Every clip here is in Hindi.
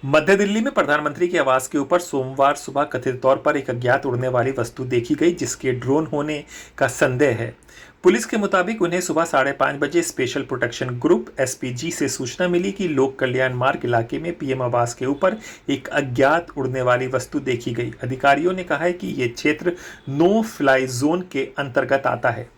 मध्य दिल्ली में प्रधानमंत्री के आवास के ऊपर सोमवार सुबह कथित तौर पर एक अज्ञात उड़ने वाली वस्तु देखी गई, जिसके ड्रोन होने का संदेह है। पुलिस के मुताबिक उन्हें सुबह 5:30 बजे स्पेशल प्रोटेक्शन ग्रुप एसपीजी से सूचना मिली कि लोक कल्याण मार्ग इलाके में पीएम आवास के ऊपर एक अज्ञात उड़ने वाली वस्तु देखी गई। अधिकारियों ने कहा है कि ये क्षेत्र नो फ्लाई जोन के अंतर्गत आता है।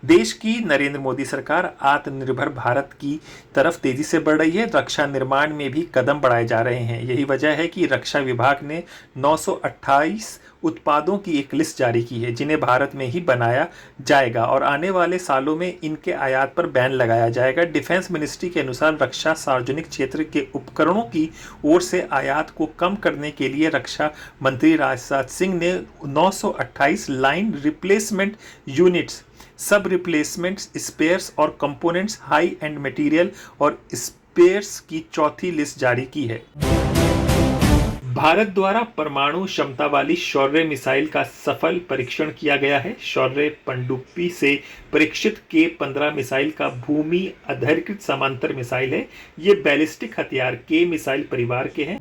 देश की नरेंद्र मोदी सरकार आत्मनिर्भर भारत की तरफ तेजी से बढ़ रही है। रक्षा निर्माण में भी कदम बढ़ाए जा रहे हैं। यही वजह है कि रक्षा विभाग ने 928 उत्पादों की एक लिस्ट जारी की है, जिन्हें भारत में ही बनाया जाएगा और आने वाले सालों में इनके आयात पर बैन लगाया जाएगा। डिफेंस मिनिस्ट्री के अनुसार रक्षा सार्वजनिक क्षेत्र के उपकरणों की ओर से आयात को कम करने के लिए रक्षा मंत्री राजनाथ सिंह ने 928 लाइन रिप्लेसमेंट यूनिट्स, सब रिप्लेसमेंट्स, स्पेयर्स और कंपोनेंट्स, हाई एंड मटेरियल और स्पेयर्स की चौथी लिस्ट जारी की है। भारत द्वारा परमाणु क्षमता वाली शौर्य मिसाइल का सफल परीक्षण किया गया है। शौर्य पनडुब्बी से परीक्षित K-15 मिसाइल का भूमि आधारित समांतर मिसाइल है। ये बैलिस्टिक हथियार K मिसाइल परिवार के हैं।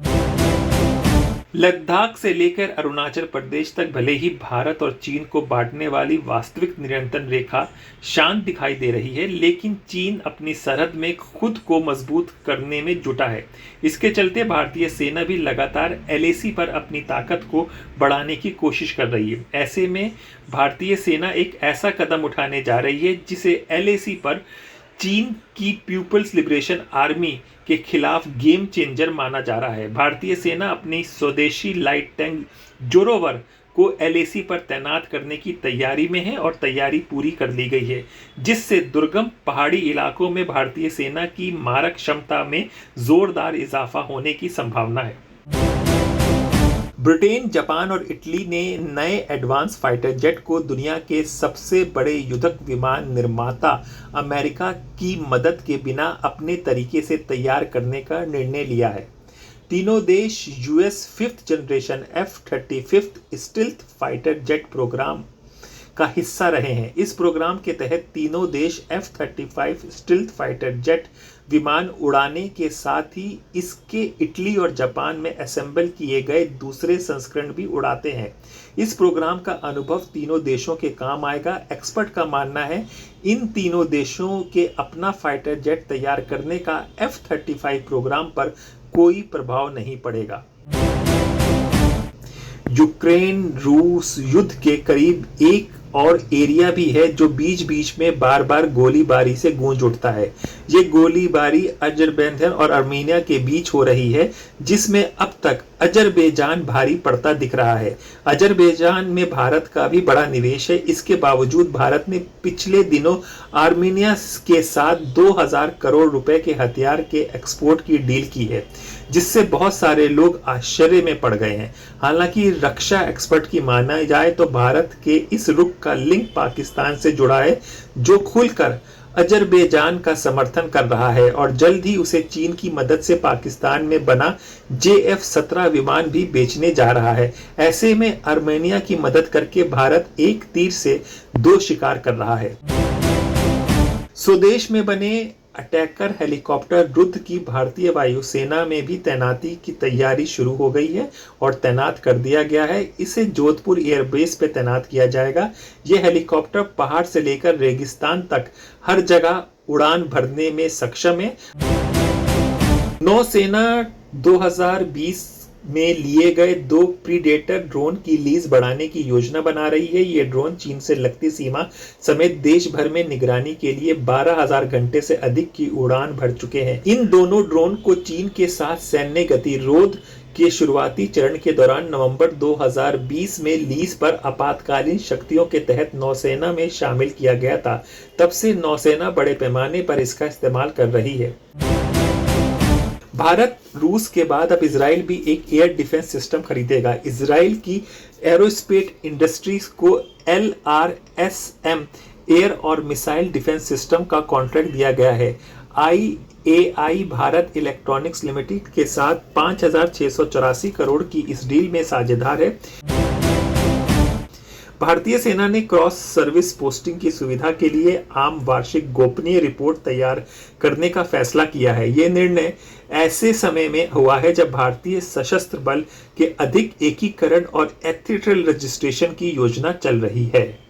लद्दाख से लेकर अरुणाचल प्रदेश तक भले ही भारत और चीन को बांटने वाली वास्तविक नियंत्रण रेखा शांत दिखाई दे रही है, लेकिन चीन अपनी सरहद में खुद को मजबूत करने में जुटा है। इसके चलते भारतीय सेना भी लगातार LAC पर अपनी ताकत को बढ़ाने की कोशिश कर रही है। ऐसे में भारतीय सेना एक ऐसा कदम उठाने जा रही है जिसे LAC पर चीन की पीपुल्स लिबरेशन आर्मी के खिलाफ गेम चेंजर माना जा रहा है। भारतीय सेना अपनी स्वदेशी लाइट टैंक जोरोवर को LAC पर तैनात करने की तैयारी में है और तैयारी पूरी कर ली गई है, जिससे दुर्गम पहाड़ी इलाकों में भारतीय सेना की मारक क्षमता में जोरदार इजाफा होने की संभावना है। ब्रिटेन, जापान और इटली ने नए एडवांस फाइटर जेट को दुनिया के सबसे बड़े युद्धक विमान निर्माता अमेरिका की मदद के बिना अपने तरीके से तैयार करने का निर्णय लिया है। तीनों देश US 5th generation F-35 stealth fighter jet programme का हिस्सा रहे हैं। इस प्रोग्राम के तहत तीनों देश F-35 स्टील्थ फाइटर जेट विमान उड़ाने के साथ ही इसके इटली और जापान में असेंबल किए गए दूसरे संस्करण भी उड़ाते हैं। इस प्रोग्राम का अनुभव तीनों देशों के काम आएगा। एक्सपर्ट का मानना है इन तीनों देशों के अपना फाइटर जेट तैयार करने का F-35 प्रोग्राम पर कोई प्रभाव नहीं पड़ेगा। यूक्रेन रूस युद्ध के करीब एक और एरिया भी है जो बीच बीच में बार बार गोलीबारी से गूंज उठता है। ये गोलीबारी अजरबैजान और आर्मेनिया के बीच हो रही है, जिसमें अब तक अजरबैजान भारी पड़ता दिख रहा है। अजरबैजान में भारत का भी बड़ा निवेश है। इसके बावजूद भारत ने पिछले दिनों आर्मेनिया के साथ 2000 करोड़ रुपए के हथियार के एक्सपोर्ट की डील की है, जिससे बहुत सारे लोग आश्चर्य में पड़ गए हैं। हालांकि रक्षा एक्सपर्ट की माना जाए तो भारत के इस रुख का लिंक पाकिस्तान से जुड़ा है, जो खुलकर अजरबैजान का समर्थन कर रहा है और जल्द ही उसे चीन की मदद से पाकिस्तान में बना JF-17 विमान भी बेचने जा रहा है। ऐसे में आर्मेनिया की मदद करके भारत एक तीर से दो शिकार कर रहा है। स्वदेश में बने अटैकर हेलीकॉप्टर रुद्र की भारतीय वायुसेना में भी तैनाती की तैयारी शुरू हो गई है और तैनात कर दिया गया है। इसे जोधपुर एयरबेस पे तैनात किया जाएगा। यह हेलीकॉप्टर पहाड़ से लेकर रेगिस्तान तक हर जगह उड़ान भरने में सक्षम है। नौसेना 2020 में लिए गए 2 प्रीडेटर ड्रोन की लीज बढ़ाने की योजना बना रही है। ये ड्रोन चीन से लगती सीमा समेत देश भर में निगरानी के लिए 12,000 घंटे से अधिक की उड़ान भर चुके हैं। इन दोनों ड्रोन को चीन के साथ सैन्य गतिरोध के शुरुआती चरण के दौरान नवंबर 2020 में लीज पर आपातकालीन शक्तियों के तहत नौसेना में शामिल किया गया था। तब से नौसेना बड़े पैमाने पर इसका इस्तेमाल कर रही है। भारत रूस के बाद अब इजराइल भी एक एयर डिफेंस सिस्टम खरीदेगा। इजराइल की एरोस्पेस इंडस्ट्रीज को LRSM एयर और मिसाइल डिफेंस सिस्टम का कॉन्ट्रैक्ट दिया गया है। IAI भारत इलेक्ट्रॉनिक्स लिमिटेड के साथ 5,684 करोड़ की इस डील में साझेदार है। भारतीय सेना ने क्रॉस सर्विस पोस्टिंग की सुविधा के लिए आम वार्षिक गोपनीय रिपोर्ट तैयार करने का फैसला किया है। यह निर्णय ऐसे समय में हुआ है जब भारतीय सशस्त्र बल के अधिक एकीकरण और एथिकल रजिस्ट्रेशन की योजना चल रही है।